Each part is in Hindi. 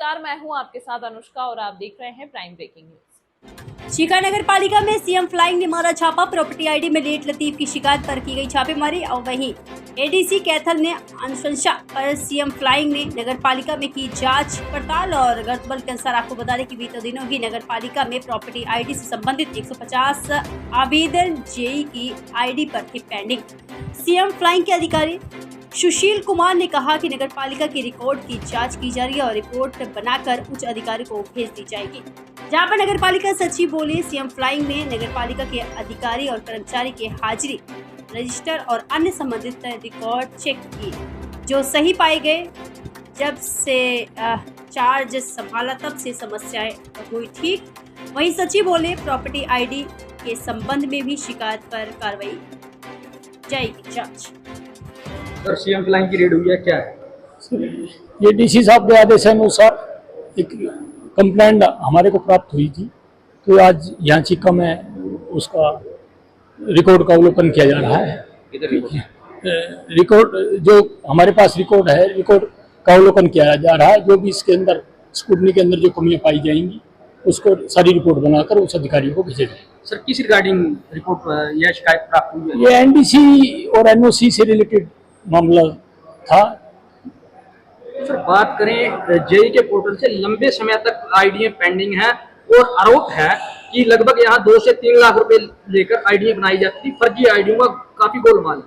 नमस्कार, मैं हूं आपके साथ अनुष्का और आप देख रहे हैं प्राइम ब्रेकिंग न्यूज। चीका नगर पालिका में सीएम फ्लाइंग ने मारा छापा। प्रॉपर्टी आईडी में लेट लतीफ की शिकायत पर की गई छापेमारी। और वहीं एडीसी कैथल ने अनुशंसा पर सीएम फ्लाइंग ने नगर पालिका में की जांच पड़ताल। और गर्तबल के अनुसार आपको बता दें कि बीते दिनों ही नगर पालिका में प्रॉपर्टी आईडी से संबंधित 150 आवेदन जेई की आईडी पर थे पेंडिंग। सीएम फ्लाइंग के अधिकारी सुशील कुमार ने कहा कि नगर पालिका की रिकॉर्ड की जांच की जा रही है और रिपोर्ट बनाकर उच्च अधिकारी को भेज दी जाएगी। जहां पर नगर पालिका सचिव बोले, सीएम फ्लाइंग ने नगर पालिका के अधिकारी और कर्मचारी के हाजिरी, रजिस्टर और अन्य संबंधित रिकॉर्ड चेक किए जो सही पाए गए। जब से चार्ज संभाला तब से समस्याएं हुई ठीक। वहीं सचिव बोले, प्रॉपर्टी आईडी के संबंध में भी शिकायत पर कार्रवाई जाएगी जांच। सर, सीएम फ्लाइंग की रेड हुई है, क्या है? ये डीसी साहब के आदेशानुसार एक कंप्लेंट हमारे को प्राप्त हुई थी, तो आज यहाँ चीका में उसका रिकॉर्ड का अवलोकन किया जा रहा है। रिकॉर्ड जो हमारे पास रिकॉर्ड है, रिकॉर्ड का अवलोकन किया जा रहा है। जो भी इसके अंदर स्क्रूटनी के अंदर जो कमियां पाई जाएंगी उसको सारी रिपोर्ट बनाकर उस अधिकारियों को भेजे जाएंगे। सर, किस रिगार्डिंग रिपोर्ट यह शिकायत प्राप्त हुई है? ये एनडीसी और एनओसी से रिलेटेड मामला था। सर, बात करें जेई के पोर्टल से लंबे समय तक आईडी पेंडिंग है और आरोप है कि लगभग यहाँ 2 से 3 लाख रुपए लेकर आईडी बनाई जाती थी। फर्जी आईडियों का काफी गोलमाल है।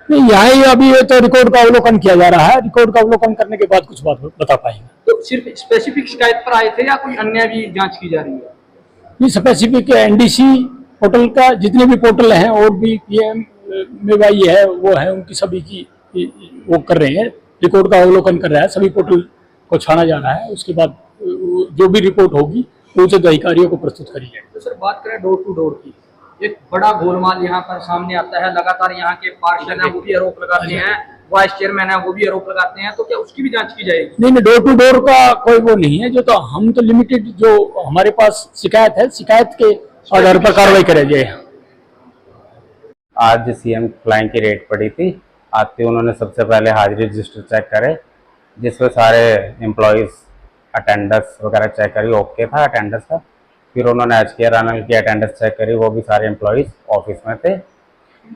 नहीं, यहाँ ही अभी ये तो रिकॉर्ड का अवलोकन किया जा रहा है। रिकॉर्ड का अवलोकन करने के बाद कुछ बात बता पाएंगे। तो सिर्फ स्पेसिफिक शिकायत पर आए थे या कोई अन्य भी जांच की जा रही है? ये स्पेसिफिक एनडीसी पोर्टल का, जितने भी पोर्टल हैं और भी पीएम मेवाई है वो है, उनकी सभी की वो कर रहे हैं, रिकॉर्ड का अवलोकन कर रहा है। सभी पोर्टल को छाना जा रहा है। उसके बाद जो भी रिपोर्ट होगी उच्च अधिकारियों को प्रस्तुत करी जाएगी। तो सर, बात करें डोर टू डोर की, एक बड़ा गोलमाल यहाँ पर सामने आता है। लगातार यहाँ के पार्षद हैं वो भी आरोप लगाते हैं, वाइस चेयरमैन है वो भी आरोप लगाते हैं। तो क्या उसकी भी जांच की जाएगी? नहीं, डोर टू डोर का कोई वो नहीं है। जो तो हम तो लिमिटेड जो हमारे पास शिकायत है, शिकायत के आधार पर कार्रवाई करें जाए। आज सीएम फ्लाइंग की रेड पड़ी थी। आते उन्होंने सबसे पहले हाजिरी रजिस्टर चेक करे, जिसमें सारे एम्प्लॉयज़ अटेंडेंस वगैरह चेक करी, ओके था अटेंडेंस का। फिर उन्होंने एचकेआर एनएल की अटेंडेंस चेक करी, वो भी सारे एम्प्लॉयज़ ऑफिस में थे।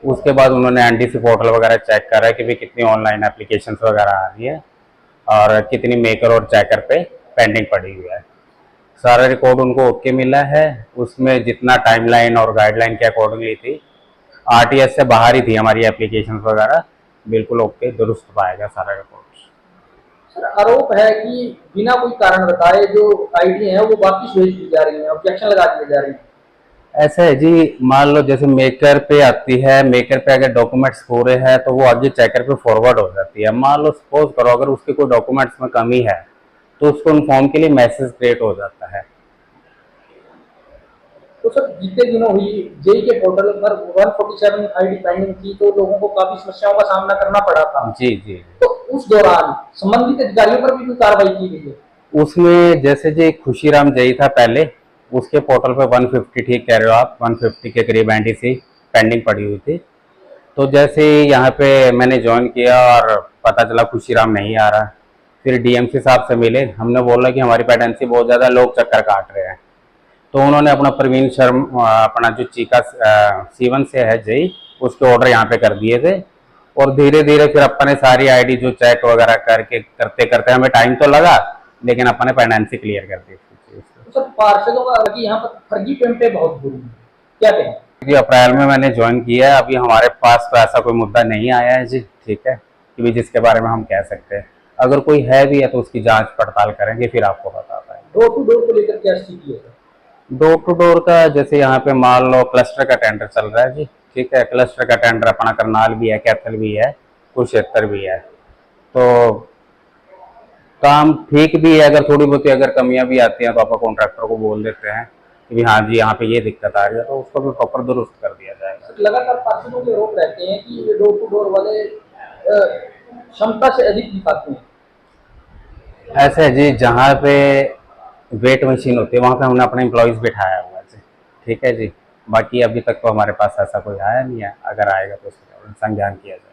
उसके बाद उन्होंने एनडीसी पोर्टल वगैरह चेक करा कि भी कितनी ऑनलाइन एप्लीकेशंस वगैरह आ रही है और कितनी मेकर और चेकर पे पेंडिंग पड़ी हुई है। सारा रिकॉर्ड उनको ओके मिला है। उसमें जितना टाइमलाइन और गाइडलाइन के अकॉर्डिंगली थी, आरटीएस से बाहर ही थी हमारी एप्लीकेशन वगैरह, बिल्कुल ओके दुरुस्त पाएगा सारा रिकॉर्ड। सर, आरोप है कि बिना कोई कारण बताए जो आईडी है वो वापस भेज दी जा रही है, ऑब्जेक्शन लगा दी जा रही है। ऐसा है जी, मान लो जैसे मेकर पे आती है, मेकर पे अगर डॉक्यूमेंट्स पूरे हैं तो वो आगे चेकर पे फॉरवर्ड हो जाती है। मान लो सपोज करो अगर उसके कोई डॉक्यूमेंट्स में कमी है तो उसको इन्फॉर्म के लिए मैसेज क्रिएट हो जाता है। तो सर, बीते दिनों हुई जेई के पोर्टल पर 147 आईडी पेंडिंग थी, तो लोगों को काफी समस्याओं का सामना करना पड़ा था। जी जी। तो उस दौरान संबंधित अधिकारियों पर भी कोई कार्रवाई की गई है? उसमें जैसे जी खुशीराम जेई था पहले, उसके पोर्टल पे 150, ठीक कह रहे हो आप, 150 के करीब एनडीसी पेंडिंग पड़ी हुई थी। तो जैसे यहाँ पे मैंने ज्वाइन किया और पता चला खुशीराम नहीं आ रहा, फिर डीएमसी साहब से मिले। हमने बोला कि हमारी पेंडेंसी बहुत ज़्यादा, लोग चक्कर काट रहे हैं। तो उन्होंने अपना प्रवीण शर्मा, अपना जो चीका C1 से है जेई, उसके ऑर्डर यहाँ पे कर दिए थे। और धीरे धीरे फिर अपने सारी आईडी जो चेक वगैरह करके करते करते हमें टाइम तो लगा, लेकिन अपने पेंडेंसी क्लियर कर दी। तो सर, पार्षदों का यहाँ पर फर्जी पेमेंट बहुत बुरी है, क्या कहें? जी, अप्रैल में मैंने ज्वाइन किया है। अभी हमारे पास तो ऐसा कोई मुद्दा नहीं आया है जी, ठीक है, कि भी जिसके बारे में हम कह सकते हैं। अगर कोई है भी है तो उसकी जांच पड़ताल करेंगे, फिर आपको बता पाएंगे। डोर टू डोर को लेकर क्या स्थिति है? डोर टू डोर का जैसे यहाँ पे मान लो क्लस्टर का टेंडर चल रहा है जी, ठीक है। क्लस्टर का टेंडर अपना करनाल भी है, कैथल भी है, कुरुक्षेत्र भी है। तो काम ठीक भी है। अगर थोड़ी बहुत अगर कमियां भी आती हैं तो आप कॉन्ट्रैक्टर को बोल देते हैं कि हाँ जी यहाँ पे ये दिक्कत आ रही है, तो उसको भी प्रॉपर दुरुस्त कर दिया जाएगा। लगातार पार्षदों के आरोप रहते हैं कि ये डोर टू डोर वाले क्षमता से अधिक दिखाते हैं। ऐसे है जी, जहाँ पे वेट मशीन होती है वहाँ पे हमने अपने एम्प्लॉयज़ बिठाया हुआ है जी, ठीक है जी। बाकी अभी तक तो हमारे पास ऐसा कोई आया नहीं है। अगर आएगा तो उसका संज्ञान किया जाए।